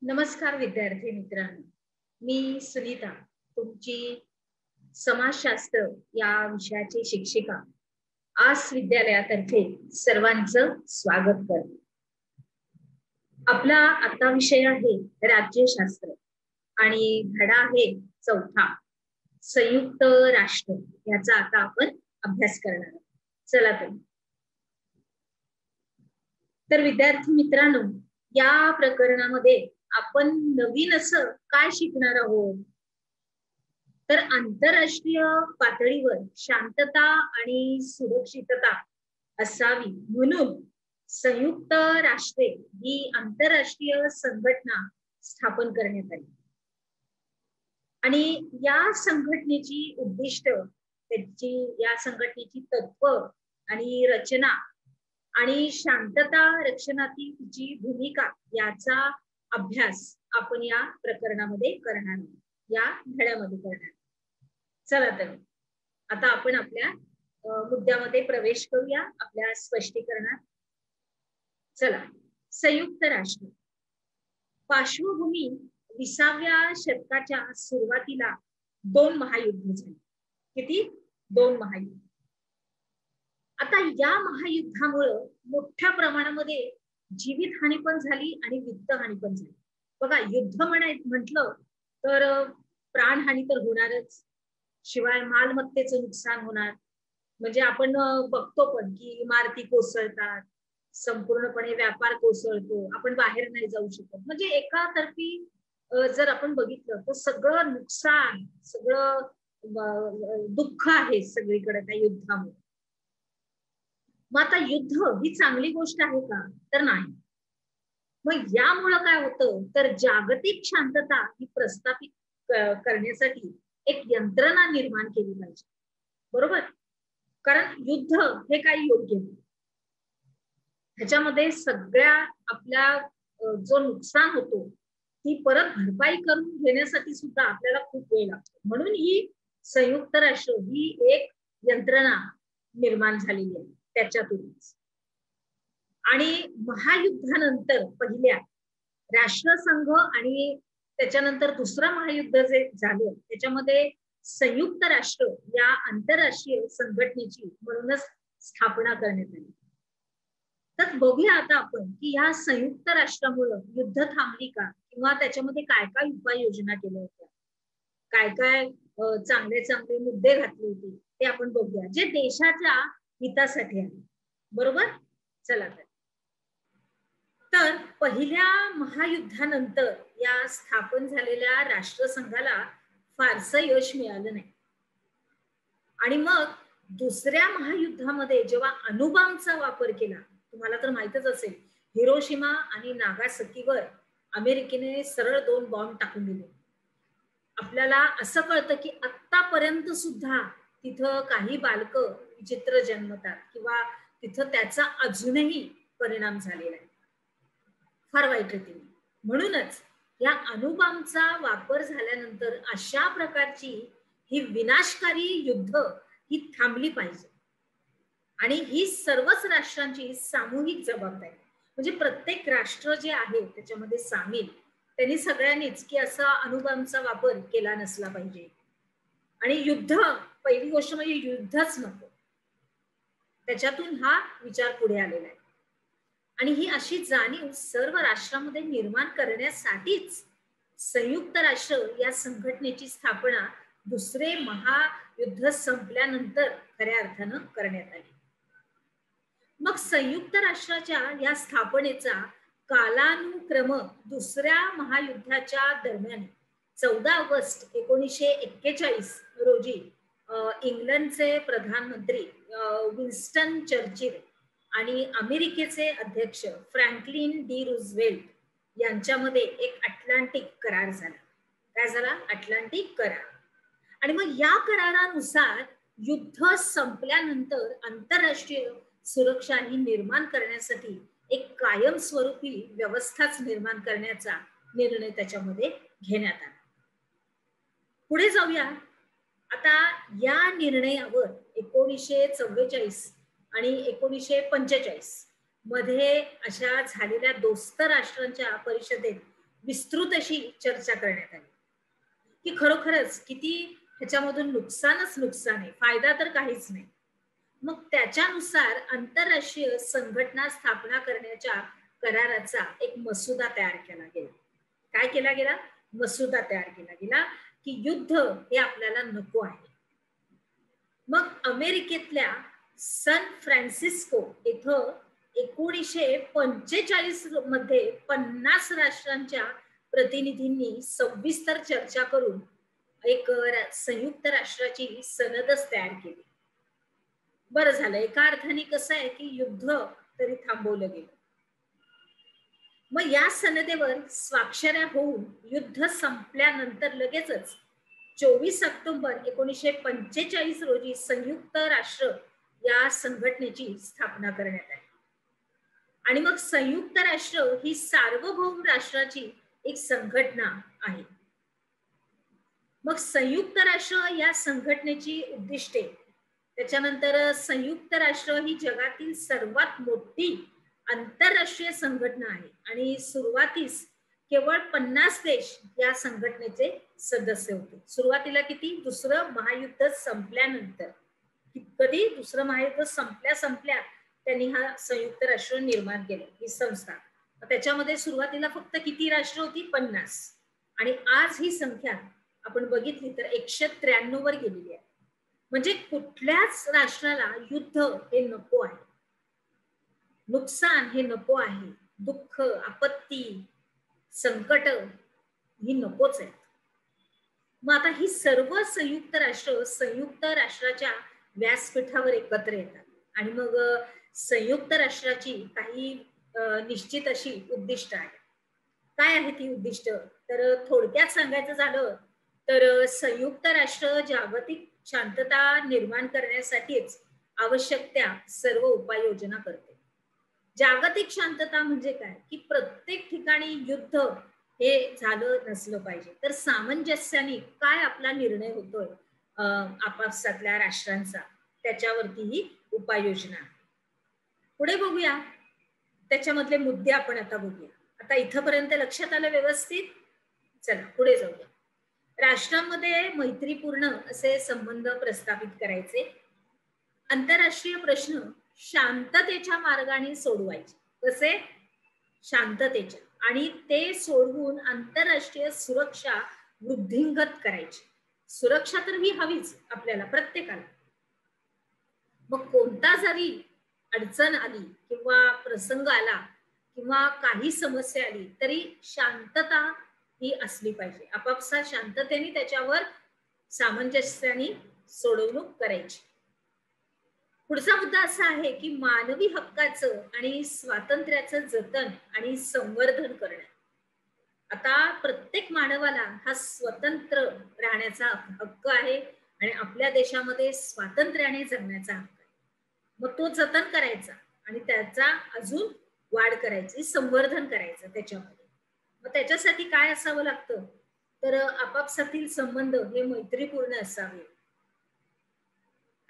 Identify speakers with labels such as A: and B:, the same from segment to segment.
A: नमस्कार विद्यार्थी मित्रांनो, मी सुनीता, तुमची समाजशास्त्र या विषयाची शिक्षिका आस विद्यालयातर्फे सर्वांचं स्वागत करते. आपला आता विषय आहे राज्यशास्त्र आणि धडा आहे चौथा, संयुक्त राष्ट्र. याचा आता आपण अभ्यास करणार आहोत. चला तर विद्यार्थी मित्रांनो, या प्रकरणामध्ये आपण नवीन असं काय शिकणार आहोत, तर आंतरराष्ट्रीय पातळीवर शांतता आणि सुरक्षितता असावी म्हणून संयुक्त राष्ट्रे ही आंतरराष्ट्रीय संघटना स्थापन करण्यात आली. आणि या संघटनेची उद्दिष्ट, या संघटनेची तत्व आणि रचना आणि शांतता रक्षणातील तिची भूमिका याचा अभ्यास आपण या प्रकरणामध्ये करणार आहोत, या धड्यामध्ये करणार. चला तर आता आपण आपल्या मुद्द्यामध्ये प्रवेश करूया, आपल्या स्पष्टीकरणात. चला, संयुक्त राष्ट्र पार्श्वभूमी 20व्या शतकाच्या सुरुवातीला 2 महायुद्ध झाली. किती? 2 महायुद्ध. आता या महायुद्धामुळं मोठ्या प्रमाणामध्ये जीवितहानी पण झाली आणि वित्तहानी पण झाली. बघा, युद्ध म्हटलं तर प्राणहानी तर होणारच, शिवाय मालमत्तेचं नुकसान होणार. म्हणजे आपण बघतो पण की इमारती कोसळतात, संपूर्णपणे व्यापार कोसळतो, आपण बाहेर नाही जाऊ शकत. म्हणजे एकातर्फी जर आपण बघितलं तर सगळं नुकसान, सगळं दुःख आहे सगळीकडे त्या युद्धामुळे. मग आता युद्ध ही चांगली गोष्ट आहे का? तर नाही. मग यामुळं काय होतं, तर जागतिक शांतता ही प्रस्थापित करण्यासाठी एक यंत्रणा निर्माण केली पाहिजे, बरोबर? कारण युद्ध हे काही योग्य नाही. ह्याच्यामध्ये सगळ्या आपल्या जो नुकसान होतो ती परत भरपाई करून घेण्यासाठी सुद्धा आपल्याला खूप वेळ लागतो. म्हणून ही संयुक्त राष्ट्र ही एक यंत्रणा निर्माण झालेली आहे त्याच्यातूनच. आणि महायुद्धानंतर पहिल्या राष्ट्रसंघ आणि त्याच्यानंतर दुसरं महायुद्ध जे झालं त्याच्यामध्ये संयुक्त राष्ट्र या आंतरराष्ट्रीय संघटनेची म्हणूनच स्थापना करण्यात आली. तर बघूया आता आपण की या संयुक्त राष्ट्रामुळे युद्ध थांबली का, किंवा त्याच्यामध्ये काय काय उपाययोजना केल्या होत्या, काय काय चांगले चांगले मुद्दे घातले होते ते आपण बघूया, जे देशाच्या हितासाठी आहे, बरोबर? चला तर पहिल्या महायुद्धानंतर या स्थापन झालेल्या राष्ट्रसंघाला फारसं यश मिळालं नाही. आणि मग दुसऱ्या महायुद्धामध्ये जेव्हा अणुबॉम्बचा वापर केला, तुम्हाला तर माहितच असेल, हिरोशिमा आणि नागासाकीवर अमेरिकेने सरळ 2 बॉम्ब टाकून दिले. आपल्याला असं कळतं की आतापर्यंत सुद्धा तिथं काही बालकं विचित्र जन्मतात किंवा तिथं त्याचा अजूनही परिणाम झालेला आहे, फार वाईट रीतीने. म्हणूनच या अणुबॉम्बचा वापर झाल्यानंतर अशा प्रकारची ही विनाशकारी युद्ध ही थांबली पाहिजे. आणि ही सर्वच राष्ट्रांची सामूहिक जबाबदारी, म्हणजे प्रत्येक राष्ट्र जे आहे त्याच्यामध्ये सामील, त्यांनी सगळ्यांनीच की असा अणुबॉम्बचा वापर केला नसला पाहिजे. आणि युद्ध, पहिली गोष्ट म्हणजे युद्धच नको, त्याच्यातून हा विचार पुढे आलेला आहे. आणि ही अशी जाणीव सर्व राष्ट्रांमध्ये निर्माण करण्यासाठीच संयुक्त राष्ट्र या संघटनेची स्थापना दुसरे महायुद्ध संपल्यानंतर खऱ्या अर्थानं करण्यात आली. मग संयुक्त राष्ट्राच्या या स्थापनेचा कालानुक्रम दुसऱ्या महायुद्धाच्या दरम्यान 14 ऑगस्ट 1941 रोजी इंग्लंडचे प्रधानमंत्री विन्स्टन चर्चिल आणि अमेरिकेचे अध्यक्ष फ्रँकलिन डी रूझवेल्ट यांच्यामध्ये एक अटलांटिक करार झाला. काय झाला? अटलांटिक करार. आणि मग या करारानुसार युद्ध संपल्यानंतर आंतरराष्ट्रीय सुरक्षा ही निर्माण करण्यासाठी एक कायमस्वरूपी व्यवस्थाच निर्माण करण्याचा निर्णय त्याच्यामध्ये घेण्यात आला. पुढे जाऊया. आता या निर्णयावर 1944 आणि 1945 मध्ये अशा झालेल्या दोस्त राष्ट्रांच्या परिषदेत विस्तृत अशी चर्चा करण्यात आली की खरोखरच किती ह्याच्यामधून नुकसानच नुकसान आहे, फायदा तर काहीच नाही. मग त्याच्यानुसार आंतरराष्ट्रीय संघटना स्थापना करण्याच्या कराराचा एक मसुदा तयार केला गेला. काय केला गेला? मसुदा तयार केला गेला की युद्ध हे आपल्याला नको आहे. मग अमेरिकेतल्या सन फ्रान्सिस्को इथं 1945 मध्ये 50 राष्ट्रांच्या प्रतिनिधींनी सविस्तर चर्चा करून एक संयुक्त राष्ट्राची सनदच तयार केली. बरं झालं, एका अर्थाने कसं आहे की युद्ध तरी थांबवलं गेलं. मग या सनदेवर स्वाक्षऱ्या होऊन युद्ध संपल्यानंतर लगेचच 24 ऑक्टोबर 1945 रोजी संयुक्त राष्ट्र या संघटनेची स्थापना करण्यात आली. आणि मग संयुक्त राष्ट्र ही सार्वभौम राष्ट्राची एक संघटना आहे. मग संयुक्त राष्ट्र या संघटनेची उद्दिष्टे, त्याच्यानंतर संयुक्त राष्ट्र ही जगातील सर्वात मोठी आंतरराष्ट्रीय संघटना आहे आणि सुरुवातीस केवळ 50 देश या संघटनेचे सदस्य होते. सुरुवातीला किती? दुसरं महायुद्ध संपल्यानंतर, कधी दुसरं महायुद्ध संपल्या त्यांनी हा संयुक्त राष्ट्र निर्माण केलं, ही संस्था. त्याच्यामध्ये सुरुवातीला फक्त किती राष्ट्र होती? 50. आणि आज ही संख्या आपण बघितली तर 193 वर गेलेली आहे. म्हणजे कुठल्याच राष्ट्राला युद्ध हे नको आहे, नुकसान हे नको आहे, दुःख, आपत्ती, संकट ही नकोच आहे. मग आता ही सर्व संयुक्त राष्ट्राच्या व्यासपीठावर एकत्र येतात आणि मग संयुक्त राष्ट्राची काही निश्चित अशी उद्दिष्ट आहे. काय आहे ती उद्दिष्ट? तर थोडक्यात सांगायचं झालं तर संयुक्त राष्ट्र जागतिक शांतता निर्माण करण्यासाठीच आवश्यक त्या सर्व उपाययोजना करते. जागतिक शांतता म्हणजे काय? की प्रत्येक ठिकाणी युद्ध हे झालं नसलं पाहिजे, तर सामंजस्याने काय आपला निर्णय होतोय आपापसातल्या राष्ट्रांचा, त्याच्यावरती ही उपाययोजना आहे. पुढे बघूया त्याच्यामधले मुद्दे आपण आता बघूया. आता इथपर्यंत लक्षात आलं व्यवस्थित? चला पुढे जाऊया. राष्ट्रांमध्ये मैत्रीपूर्ण असे संबंध प्रस्थापित करायचे, आंतरराष्ट्रीय प्रश्न शांततेच्या मार्गाने सोडवायचे. कसे? शांततेच्या. आणि ते सोडवून आंतरराष्ट्रीय सुरक्षा वृद्धिंगत करायची. सुरक्षा तर ही हवीच आपल्याला, प्रत्येकाला. मग कोणता जरी अडचण आली किंवा प्रसंग आला किंवा काही समस्या आली तरी शांतता ही असली पाहिजे. आपापसात शांततेने त्याच्यावर सामंजस्याने सोडवणूक करायची. पुढचा मुद्दा असा आहे की मानवी हक्काचं आणि स्वातंत्र्याचं जतन आणि संवर्धन करणं. आता प्रत्येक मानवाला हा स्वतंत्र राहण्याचा हक्क आहे आणि आपल्या देशामध्ये स्वातंत्र्याने जगण्याचा हक्क आहे. मग तो जतन करायचा आणि त्याचा अजून वाढ करायची, संवर्धन करायचं त्याच्यामध्ये. मग त्याच्यासाठी काय असावं लागतं? तर आपापसातील संबंध हे मैत्रीपूर्ण असावे.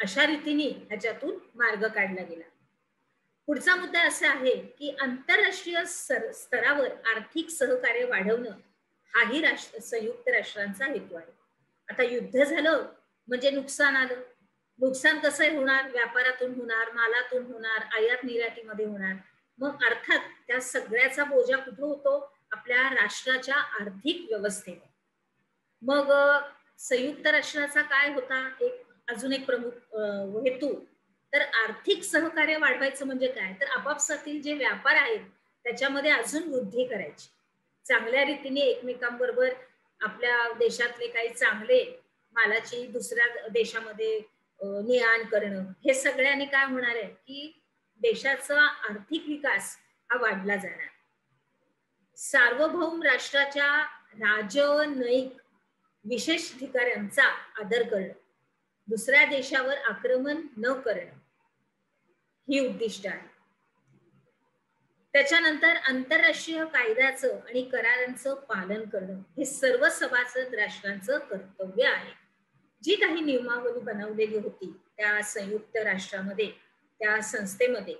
A: अशा रीतीने ह्याच्यातून मार्ग काढला गेला. पुढचा मुद्दा असा आहे की आंतरराष्ट्रीय स्तरावर आर्थिक सहकार्य वाढवणं हाही संयुक्त राष्ट्रांचा हेतू आहे. आता युद्ध झालं म्हणजे नुकसान आलं. नुकसान कसं होणार? व्यापारातून होणार, मालातून होणार, आयात निर्यातीमध्ये होणार. मग अर्थात त्या सगळ्याचा बोजा कुठं होतो? आपल्या राष्ट्राच्या आर्थिक व्यवस्थेवर. मग संयुक्त राष्ट्राचा काय होता अजून एक प्रमुख हेतू? तर आर्थिक सहकार्य वाढवायचं म्हणजे काय? तर आपापसातील जे व्यापार आहेत त्याच्यामध्ये अजून वृद्धी करायची, चांगल्या रीतीने एकमेकांबरोबर आपल्या देशातले काही चांगले मालाची दुसऱ्या देशामध्ये ने-आण करणं, हे सगळ्यांनी काय होणार आहे की देशाचा आर्थिक विकास हा वाढला जाणार. सार्वभौम राष्ट्राच्या राजनैतिक विशेष अधिकाऱ्यांचा आदर करणं, दुसऱ्या देशावर आक्रमण न करणं ही उद्दिष्ट आहे. त्याच्यानंतर आंतरराष्ट्रीय कायद्याचं आणि करारांचं पालन करणं हे सर्व सभासद राष्ट्रांचं कर्तव्य आहे. जी काही नियमावली बनवलेली होती त्या संयुक्त राष्ट्रामध्ये, त्या संस्थेमध्ये,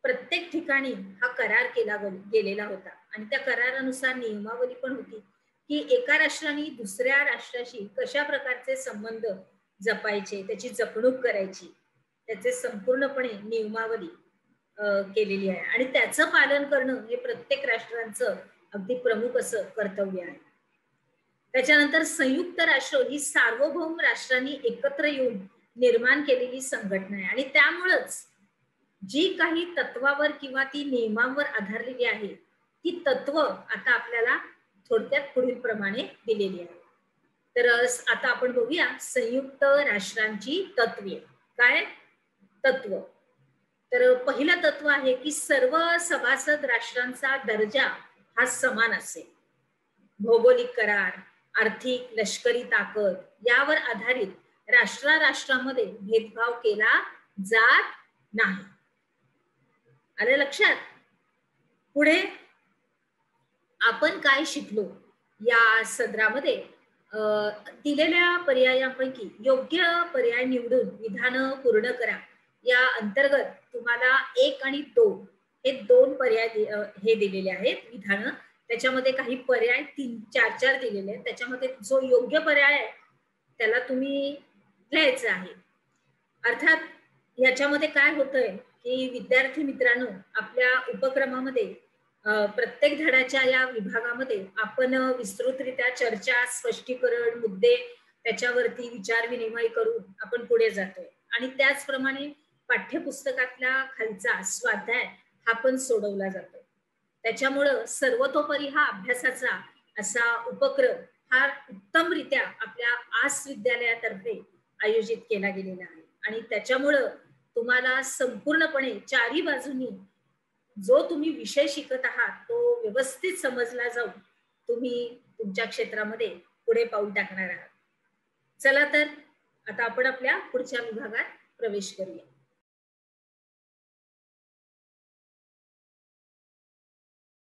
A: प्रत्येक ठिकाणी हा करार केला गेलेला होता आणि त्या करारानुसार नियमावली पण होती की एका राष्ट्राने दुसऱ्या राष्ट्राशी कशा प्रकारचे संबंध जपायचे, त्याची जपणूक करायची, त्याचे संपूर्णपणे नियमावली केलेली आहे आणि त्याचं पालन करणं हे प्रत्येक राष्ट्रांचं अगदी प्रमुख असं कर्तव्य आहे. त्याच्यानंतर संयुक्त राष्ट्र ही सार्वभौम राष्ट्रांनी एकत्र येऊन निर्माण केलेली संघटना आहे आणि त्यामुळेच जी काही तत्वावर किंवा ती नियमांवर आधारलेली आहे ती तत्व आता आपल्याला थोडक्यात पुढील प्रमाणे दिलेली आहे. तर आता आपण बघूया संयुक्त राष्ट्रांची तत्वे. काय तत्व? तर पहिलं तत्व आहे की सर्व सभासद राष्ट्रांचा दर्जा हा समान असेल. भौगोलिक करार, आर्थिक, लष्करी ताकद यावर आधारित राष्ट्रामध्ये भेदभाव केला जात नाही. आले लक्षात? पुढे आपण काय शिकलो या सदरामध्ये? दिलेल्या पर्यायांपैकी योग्य पर्याय निवडून विधान पूर्ण करा. या अंतर्गत तुम्हाला 1 आणि 2 हे 2 पर्याय हे दिलेले आहेत विधान. त्याच्यामध्ये काही पर्याय 3-4 दिलेले आहेत. त्याच्यामध्ये जो योग्य पर्याय आहे त्याला तुम्ही लिहायचं आहे. अर्थात याच्यामध्ये काय होतंय की विद्यार्थी मित्रांनो, आपल्या उपक्रमामध्ये प्रत्येक धड्याच्या या विभागामध्ये आपण विस्तृतरित्या चर्चा, स्पष्टीकरण, मुद्दे त्याच्यावरती विचार विनिमय करून आपण पुढे जातोय आणि त्याचप्रमाणे पाठ्यपुस्तकातल्या खालचा स्वाध्याय हा पण सोडवला जातो. त्याच्यामुळं सर्वतोपरी हा अभ्यासाचा असा उपक्रम हा उत्तमरित्या आपल्या आस विद्यालयातर्फे आयोजित केला गेलेला आहे आणि त्याच्यामुळं तुम्हाला संपूर्णपणे चारी बाजूनी जो तुम्ही विषय शिकत आहात तो व्यवस्थित समजला जाऊन तुम्ही तुमच्या क्षेत्रामध्ये पुढे पाऊल टाकणार आहात. चला तर आता आपण आपल्या पुढच्या विभागात प्रवेश करूया.